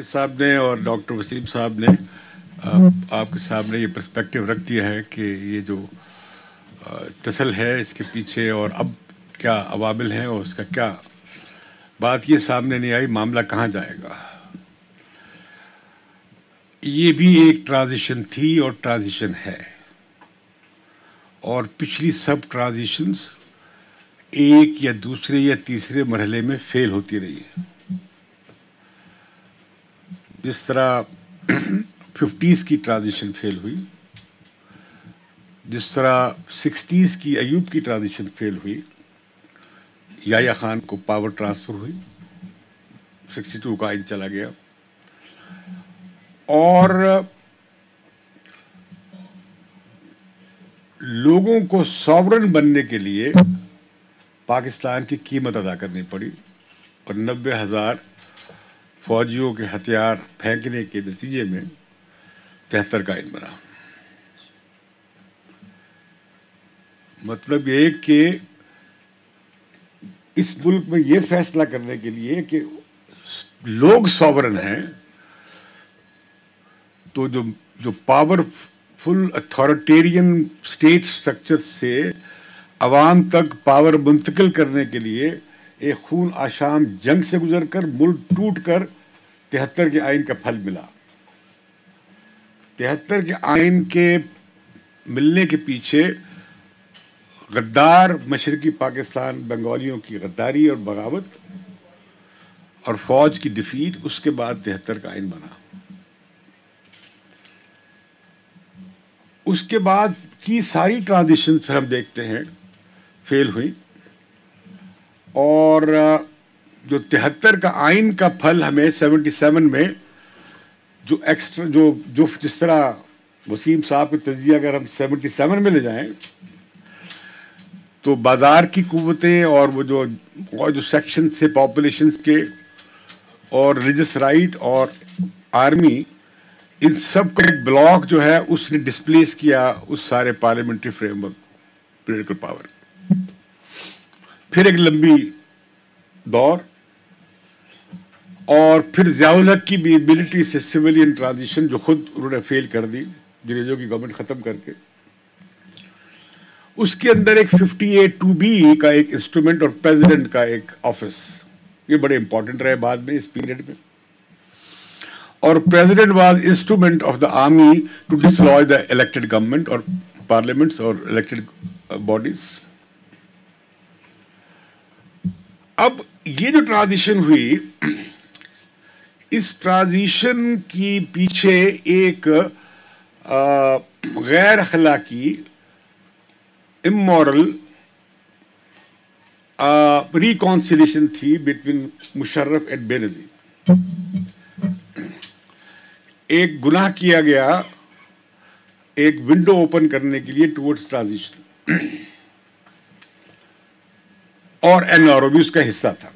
صاحب نے اور ڈاکٹر وسیم صاحب نے آپ کے سامنے یہ پرسپیکٹیو رکھ دیا ہے کہ یہ جو ٹسل ہے اس کے پیچھے اور اب کیا عوامل ہیں اور اس کا کیا بات یہ سامنے نہیں آئی، معاملہ کہاں جائے گا۔ یہ بھی ایک ٹرانزیشن تھی اور ٹرانزیشن ہے، اور پچھلی سب ٹرانزیشنز ایک یا دوسرے یا تیسرے مرحلے میں فیل ہوتی رہی ہیں۔ جس طرح 50s کی ٹرانزیشن فیل ہوئی، جس طرح 60s کی ایوب کی ٹرانزیشن فیل ہوئی، یحییٰ خان کو پاور ٹرانسفر ہوئی، 62 کا آئین چلا گیا، اور لوگوں کو ساورن بننے کے لیے پاکستان کی قیمت ادا کرنی پڑی، اور 90,000 فوجیوں کے ہتھیار پھینکنے کے نتیجے میں 73 کا آئین بنا۔ مطلب یہ کہ اس ملک میں یہ فیصلہ کرنے کے لیے کہ لوگ ساورن ہیں، تو جو پاور فل اتھارٹیرین اسٹیٹ سٹرکچر سے عوام تک پاور منتقل کرنے کے لیے ایک خون آشام جنگ سے گزر کر ملک ٹوٹ کر 73 کے آئین کا پھل ملا۔ 73 کے آئین کے ملنے کے پیچھے غدار مشرقی پاکستان بنگالیوں کی غداری اور بغاوت اور فوج کی ڈیفیٹ، اس کے بعد 73 کا آئین بنا۔ اس کے بعد کی ساری ٹرانزیشن پھر ہم دیکھتے ہیں فیل ہوئی، اور جو 73 کا آئین کا پھل ہمیں 77 میں جو ایکسٹرا جو جس طرح وسیم صاحب کے تجزیہ اگر ہم 77 میں لے جائیں تو بازار کی قوتیں اور وہ جو سیکشن سے پاپولیشنز کے اور ریلیجس رائٹ اور آرمی، ان سب کا ایک بلاک جو ہے اس نے ڈسپلیس کیا اس سارے parliamentary frame work, political power. پھر ایک لمبی دور، اور پھر ضیاء الحق کی بھی ملٹری سے سویلین ٹرانزیشن جو خود انہوں نے فیل کر دی جنیجو کی گورنمنٹ ختم کر کے۔ اس کے اندر ایک 58(2)B کا ایک انسٹرومنٹ اور پریزیڈنٹ کا ایک آفس، یہ بڑے امپورٹنٹ رہے بعد میں اس پیریڈ میں، اور president was instrument of the army to dissolve the elected government اور پارلیمنٹس اور الیکٹڈ باڈیز۔ اب یہ جو ٹرانزیشن ہوئی، اس ٹرانزیشن کی پیچھے ایک غیر اخلاقی امورل ریکانسیلیشن تھی بٹوین مشرف اینڈ بینظیر۔ ایک گناہ کیا گیا ایک ونڈو اوپن کرنے کے لیے ٹورڈز ٹرانزیشن، اور این آر او بھی اس کا حصہ تھا۔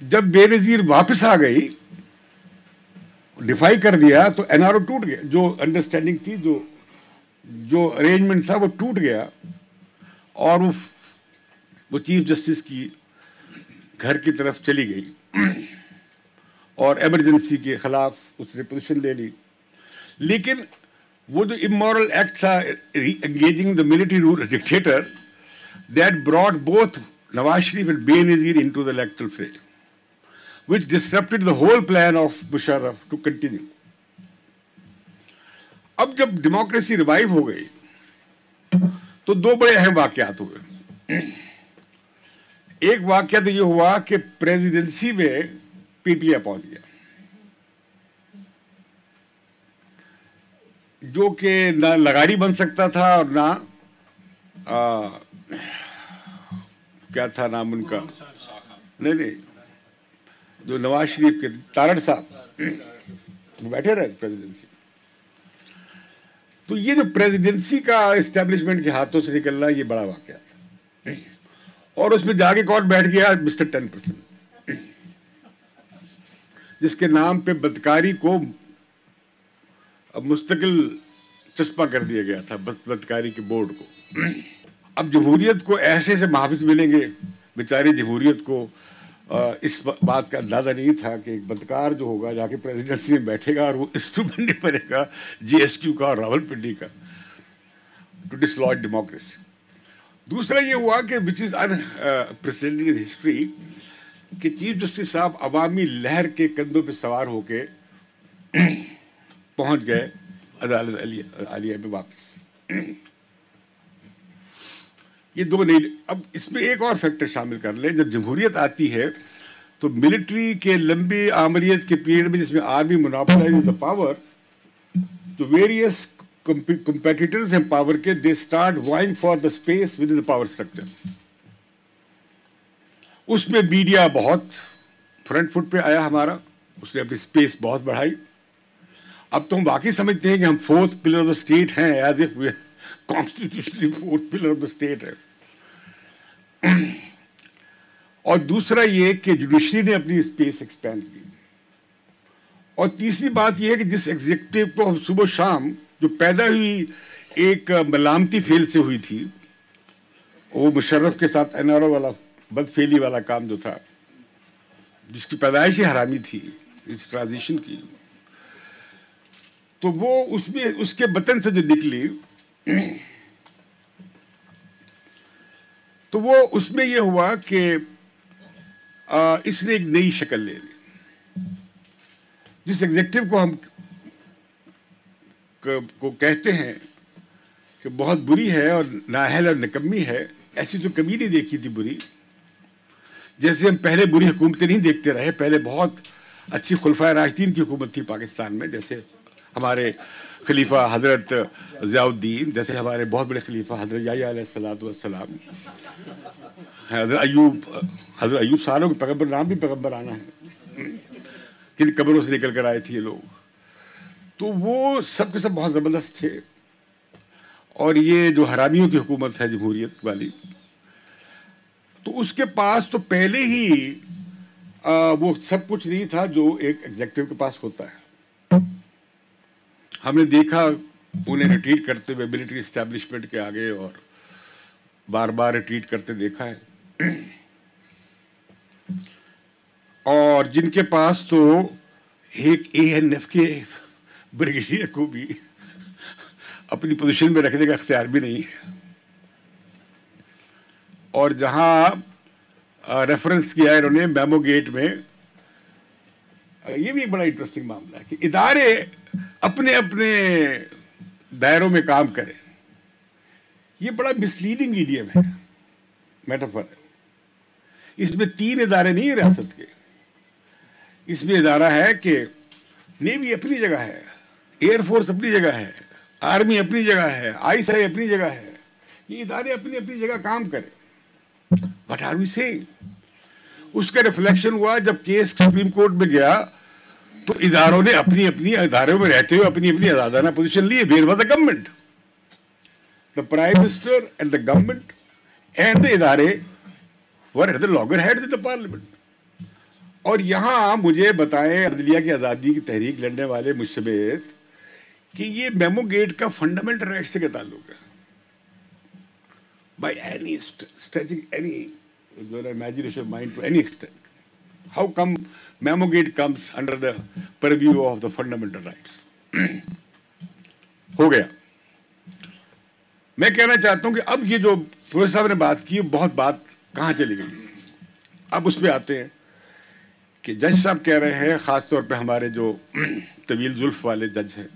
جب بے نظیر واپس آ گئی، ڈیفائی کر دیا، تو این آر او ٹوٹ گیا، جو انڈرسٹینڈنگ تھی، جو ارینجمنٹ تھا وہ ٹوٹ گیا، اور وہ چیف جسٹس کی گھر کی طرف چلی گئی، اور ایمرجنسی کے خلاف اس نے پوزیشن لے لی۔ لیکن وہ جو امورل ایکٹ تھا engaging the military rule dictator, that brought both Nawaz Sharif and Benazir into the electoral fray, which disrupted the whole plan of Musharraf to continue. اب جب ڈیموکریسی ریوائیو ہو گئی تو دو بڑے اہم واقعات ہوئے۔ ایک واقعہ تو یہ ہوا کہ پریزیڈنسی میں پی ٹی آئی پہنچ گیا، جو کہ نہ لغاری بن سکتا تھا اور نہ کیا تھا نام ان کا، نہیں جو نواز شریف کے تارڑ صاحب وہ بیٹھے رہے پریزیڈنسی۔ تو یہ جو پریزیڈنسی کا اسٹیبلشمنٹ کے ہاتھوں سے نکلنا یہ بڑا واقعہ تھا، اور اس میں جا کے کون بیٹھ گیا؟ مسٹر 10%، جس کے نام پہ بدکاری کو مستقل چسپاں کر دیا گیا تھا، بدکاری کے بورڈ کو۔ اب جمہوریت کو ایسے محافظ ملیں گے بیچاری جمہوریت کو اس بات کا اندازہ نہیں تھا کہ ایک بدکار جو ہوگا جا کے پریزیڈنسی میں بیٹھے گا اور وہ انسٹرومنٹ نہیں بنے گا جی ایس کیو کا اور راول پنڈی کا ٹو ڈسلوائے ڈیموکریسی. دوسرا یہ ہوا کہ وچ از انپریسیڈنٹڈ ان ہسٹری کہ چیف جسٹس صاحب عوامی لہر کے کندھوں پہ سوار ہو کے پہنچ گئے عدالت عالیہ میں واپس. یہ دو نہیں. اب اس میں ایک اور فیکٹر شامل کر لیں. جب جمہوریت آتی ہے تو ملٹری کے لمبی آمریت کے پیریڈ میں جس میں آرمی مونوپولائز دا پاور تو ویریس competitors ہیں پاور کے they start vying for the space within the power structure. اس میں میڈیا بہت فرنٹ فٹ پہ آیا ہمارا, اس نے اپنی اسپیس بہت بڑھائی. اب تو ہم واقعی سمجھتے ہیں کہ ہم fourth pillar of the state ہیں, as if we constitutionally fourth pillar of the state ہے. اور دوسرا یہ کہ جوڈیشری نے اپنی اسپیس ایکسپینڈ کی. اور تیسری بات یہ ہے کہ جس ایگزیکٹو کو ہم صبح شام جو پیدا ہوئی ایک ملامتی فیل سے ہوئی تھی, وہ مشرف کے ساتھ این آر او والا بدفیلی والا کام جو تھا, جس کی پیدائش ہی حرامی تھی اس ٹرانزیشن کی, تو وہ اس میں اس کے بطن سے جو نکلی تو وہ اس میں یہ ہوا کہ اس نے ایک نئی شکل لے لی. جس ایگزیکٹو کو ہم کو کہتے ہیں کہ بہت بری ہے اور نااہل اور نکمی ہے, ایسی تو کبھی نہیں دیکھی تھی بری. جیسے ہم پہلے بری حکومتیں نہیں دیکھتے رہے, پہلے بہت اچھی خلفائے راشدین کی حکومت تھی پاکستان میں, جیسے ہمارے خلیفہ حضرت ضیاء الدین, جیسے ہمارے بہت بڑے خلیفہ حضرت یحییٰ علیہ الصلوۃ والسلام, حضرت ایوب سالوں کے پیغمبر نام بھی پیغمبر آنا ہے, کن قبروں سے نکل کر آئے تھے یہ لوگ. تو وہ سب کے سب بہت زبردست تھے. اور یہ جو حرامیوں کی حکومت ہے جمہوریت والی, تو اس کے پاس تو پہلے ہی وہ سب کچھ نہیں تھا جو ایک ایگزیکٹو کے پاس ہوتا ہے. ہم نے دیکھا انہیں ریٹریٹ کرتے ہوئے ملٹری اسٹیبلشمنٹ کے آگے, اور بار بار ریٹریٹ کرتے دیکھا ہے. اور جن کے پاس تو ایک اے این ایف کے بریگیڈیئر کو بھی اپنی پوزیشن میں رکھنے کا اختیار بھی نہیں ہے. اور جہاں ریفرنس کیا ہے انہوں نے میمو گیٹ میں, یہ بھی ایک بڑا انٹرسٹنگ معاملہ ہے کہ ادارے اپنے اپنے دائروں میں کام کریں. یہ بڑا مسلیڈنگ ایڈیم ہے, میٹافر ہے. اس میں 3 ادارے نہیں ہیں ریاست کے. اس میں ادارہ ہے کہ نیوی اپنی جگہ ہے, ایئر فورس اپنی جگہ ہے, آرمی اپنی جگہ ہے, آئی ایس آئی اپنی جگہ ہے. یہ ادارے اپنی اپنی جگہ کام کریں. What are we saying? اس کا ریفلیکشن ہوا جب کیس سپریم کورٹ میں گیا تو اداروں نے اپنی اپنی اداروں میں رہتے ہوئے اپنی اپنی آزادانہ پوزیشن لی. Where was the government? The Prime Minister and the government and the ادارے were at the loggerheads in the parliament. اور یہاں مجھے بتائیں عدلیہ کی آزادی کی تحریک لڑنے والے مجھ سمیت کہ یہ میمو گیٹ کا فنڈامنٹل رائٹ سے کیا تعلق ہے. By any stretching any imagination of mind to any extent, how come Memo Gate comes under the purview of the fundamental rights? ہو گیا. میں کہنا چاہتا ہوں کہ اب یہ جو پروفیسر صاحب نے بات کی بہت بات کہاں چلی گئی. اب اس پہ آتے ہیں کہ جج صاحب کہہ رہے ہیں, خاص طور پہ ہمارے جو طویل زلف والے جج ہیں,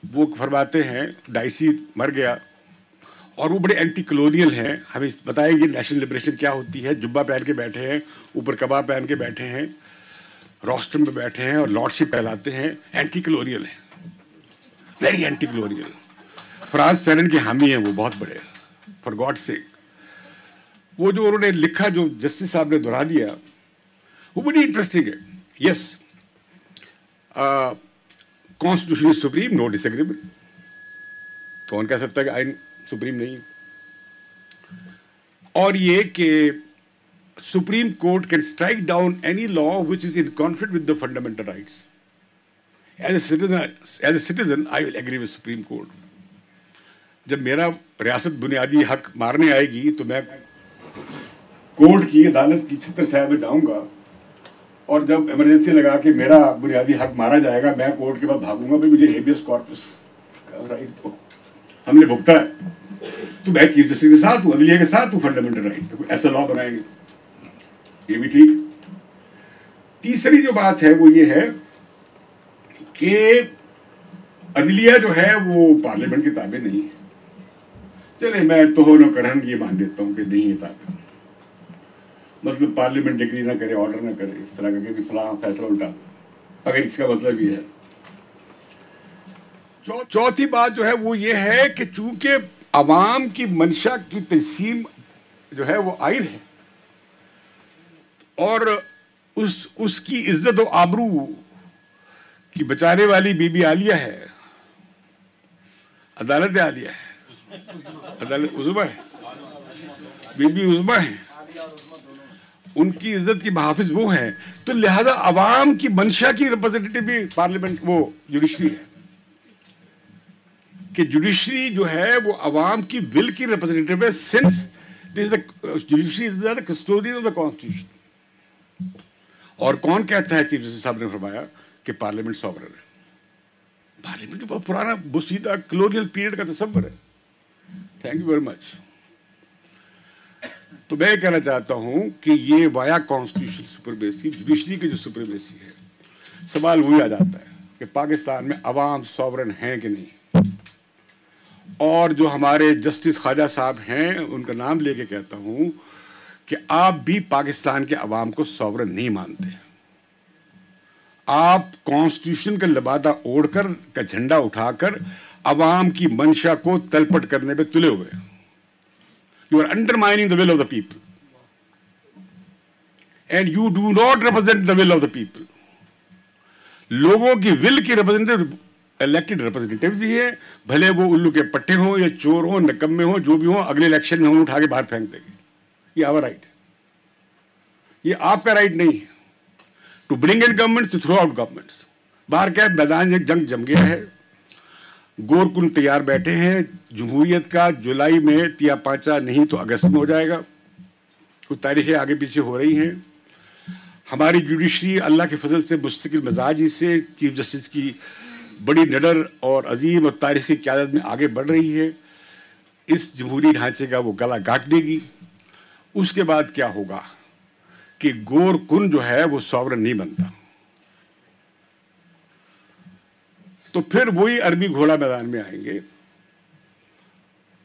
وہ فرماتے ہیں ڈائسی مر گیا اور وہ بڑے اینٹی کلونیل ہیں, ہمیں بتائیں گے نیشنل لبریشن کیا ہوتی ہے. جبہ پہن کے بیٹھے ہیں, اوپر کباب پہن کے بیٹھے ہیں, روسٹرم پہ بیٹھے ہیں اور لارڈشپ کہلاتے ہیں. اینٹی کلونیل ہیں, ویری اینٹی کلونیل. فرانس فیرن کے حامی ہیں وہ بہت بڑے, فار گاڈ سیک. وہ جو انہوں نے لکھا جو جسٹس صاحب نے دہرا دیا وہ بڑی انٹرسٹنگ ہے. یس, کانسٹیٹیوشن سپریم, نو ڈس ایگریمنٹ. کون کہہ سکتا ہے کہ آئین سپریم نہیں. اور یہ کہ supreme court can strike down any law which is in conflict with the fundamental rights. As a citizen I will agree with supreme court. جب میرا ریاست بنیادی حق مارنے آئے گی تو میں کورٹ کی عدالت کی چھتر چھایا میں جاؤں گا اور جب ایمرجنسی لگا کے میرا بنیادی حق مارا جائے گا میں کورٹ کے بعد بھاگوں گا بھائی مجھے ہیبیس کارپس کا رائٹ تو ہم نے بھگتا ہے تو میں چیف جسٹس کے ساتھ ہوں, عدلیہ کے ساتھ ہوں, فنڈامنٹل رائٹ ایسا لا بنائیں گے, یہ بھی ٹھیک. تیسری جو بات ہے وہ یہ ہے کہ عدلیہ جو ہے وہ پارلیمنٹ کے تابع نہیں ہے. چلے میں توہین و کرہن یہ مان دیتا ہوں کہ نہیں ہے تابع, مطلب پارلیمنٹ ڈگری نہ کرے, آرڈر نہ کرے, اس طرح کا کہ فلاں فیصلہ الٹا, اگر اس کا مطلب یہ ہے. چوتھی بات جو ہے وہ یہ ہے کہ چونکہ عوام کی منشا کی تجسیم جو ہے وہ آئین ہے اور اس کی عزت و آبرو کی بچانے والی بی بی عالیہ ہے, عدالت عالیہ ہے, عدالت عظمیٰ ہے, بی بی عظمیٰ ہے, ان کی عزت کی محافظ وہ ہیں, تو لہذا عوام کی منشا کی ریپرزینٹیٹیو بھی پارلیمنٹ وہ جوڈیشری ہے کہ جوڈیشری جو ہے وہ عوام کی ول کی ریپرزینٹیٹیو ہے, since judiciary is the custodian of the constitution. اور کون کہتا ہے, چیف جسٹس صاحب نے فرمایا کہ پارلیمنٹ سوورن ہے. پارلیمنٹ تو بہت پرانا بسیدہ کلونیل پیریڈ کا تصور ہے. Thank you very much. تو میں کہنا چاہتا ہوں کہ یہ وایا کانسٹیٹیوشن سپرمیسی, جوڈیشری کی جو سپرمیسی ہے, سوال وہی آ جاتا ہے کہ پاکستان میں عوام سوورن ہیں کہ نہیں. اور جو ہمارے جسٹس خواجہ صاحب ہیں ان کا نام لے کے کہتا ہوں کہ آپ بھی پاکستان کے عوام کو سوورن نہیں مانتے. آپ کانسٹیٹیوشن کا لبادہ اوڑھ کر کا جھنڈا اٹھا کر عوام کی منشا کو تلپٹ کرنے پہ تلے ہوئے. You are undermining the will of the people. And you do not represent the will of the people. لوگوں کی ول کی ریپرزینٹیو الیکٹڈ ریپرزینٹیوز ہی ہیں, بھلے وہ الو کے پٹھے ہوں یا چور ہوں, نکمے ہوں, جو بھی ہوں, اگلے الیکشن میں ہم اٹھا کے باہر پھینک دیں گے. یہ our right ہے, یہ آپ کا رائٹ نہیں ہے. To bring in government, to throughout governments. باہر کیا میدان جنگ جم گیا ہے, گور کن تیار بیٹھے ہیں. جمہوریت کا جولائی میں تیا پانچا نہیں تو اگست میں ہو جائے گا. کچھ تاریخیں آگے پیچھے ہو رہی ہیں. ہماری جوڈیشری اللہ کے فضل سے مستقل مزاج سے چیف جسٹس کی بڑی نڈر اور عظیم اور تاریخی قیادت میں آگے بڑھ رہی ہے. اس جمہوری ڈھانچے کا وہ گلا کاٹ دے گی. اس کے بعد کیا ہوگا کہ گور کن جو ہے وہ سوورن نہیں بنتا, تو پھر وہی عربی گھوڑا میدان میں آئیں گے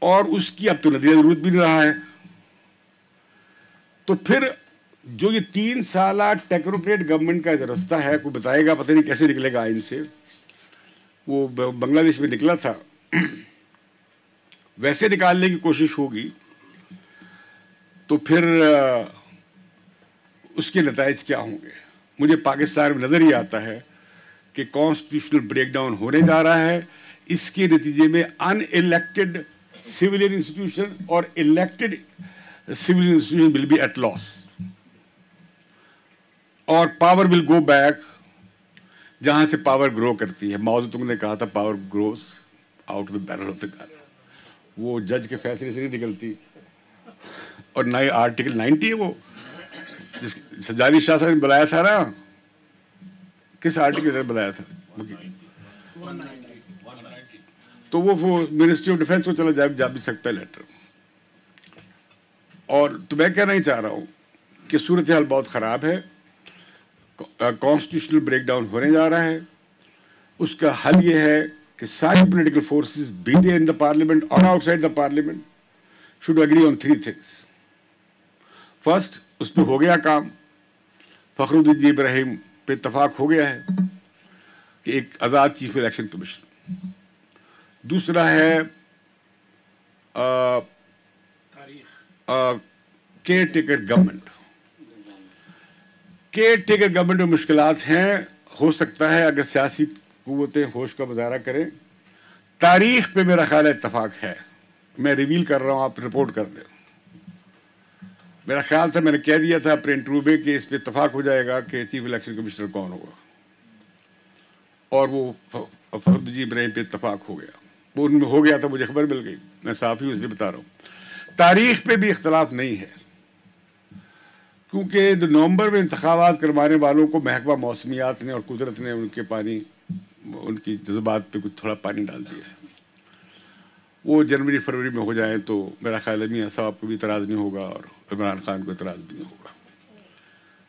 اور اس کی اب تو نظریہ ضرورت بھی نہیں رہا ہے. تو پھر جو یہ 3 سالہ ٹیکنوکریٹ گورنمنٹ کا رستہ ہے, کوئی بتائے گا پتہ نہیں کیسے نکلے گا آئین سے. وہ بنگلہ دیش میں نکلا تھا, ویسے نکالنے کی کوشش ہوگی تو پھر اس کے نتائج کیا ہوں گے. مجھے پاکستان میں نظر ہی آتا ہے کہ کانسٹیٹیوشنل بریک ڈاؤن ہونے جا رہا ہے. اس کے نتیجے میں ان الیکٹڈ سویلین انسٹیٹیوشن اور elected civilian institution will be at loss, اور پاور ول گو بیک جہاں سے پاور گرو کرتی ہے. ماؤ تم نے کہا تھا power grows out of the barrel of the gun. وہ جج کے فیصلے سے نہیں نکلتی. اور نئے آرٹیکل 90 ہے وہ جس سجادی شاہ صاحب نے بلایا تھا نا, کس آرٹیکل نے بلایا تھا, تو وہ منسٹری آف ڈیفینس کو چلا جا بھی سکتا ہے لیٹر. اور تو میں کہنا ہی چاہ رہا ہوں کہ صورتحال بہت خراب ہے. کانسٹیٹیوشنل بریک ڈاؤن ہونے جا رہا ہے. اس کا حل یہ ہے کہ ساری political forces be they in the parliament اور outside the parliament should agree on 3 things. First, اس پہ ہو گیا کام, فخر الدین جی ابراہیم پہ اتفاق ہو گیا ہے کہ ایک آزاد چیف الیکشن کمیشن. دوسرا ہے care taker government. Care taker government میں مشکلات ہیں. ہو سکتا ہے اگر سیاسی قوتیں ہوش کا مظاہرہ کریں. تاریخ پہ میرا خیال اتفاق ہے. میں ریویل کر رہا ہوں, آپ رپورٹ کر دیں. میرا خیال تھا, میں نے کہہ دیا تھا اپنے انٹرویو میں کہ اس پہ اتفاق ہو جائے گا کہ چیف الیکشن کمشنر کون ہوگا, اور وہ فخر جی ابراہیم پہ اتفاق ہو گیا. وہ ان میں ہو گیا تھا, مجھے خبر مل گئی, میں صحافی ہوں اس لیے بتا رہا ہوں. تاریخ پہ بھی اختلاف نہیں ہے. کیونکہ نومبر میں انتخابات کروانے والوں کو محکمہ موسمیات نے اور قدرت نے ان کی جذبات پہ کچھ تھوڑا پانی ڈال دیا ہے. وہ جنوری فروری میں ہو جائیں تو میرا خیال ہے میاں صاحب کو بھی اعتراض نہیں ہوگا اور عمران خان کو اعتراض بھی نہیں ہوگا.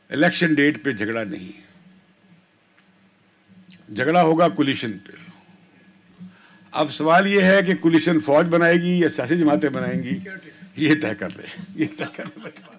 الیکشن ڈیٹ پہ جھگڑا نہیں، جھگڑا ہوگا کولیشن پہ. اب سوال یہ ہے کہ کولیشن فوج بنائے گی یا سیاسی جماعتیں بنائیں گی، یہ طے کر رہے ہیں.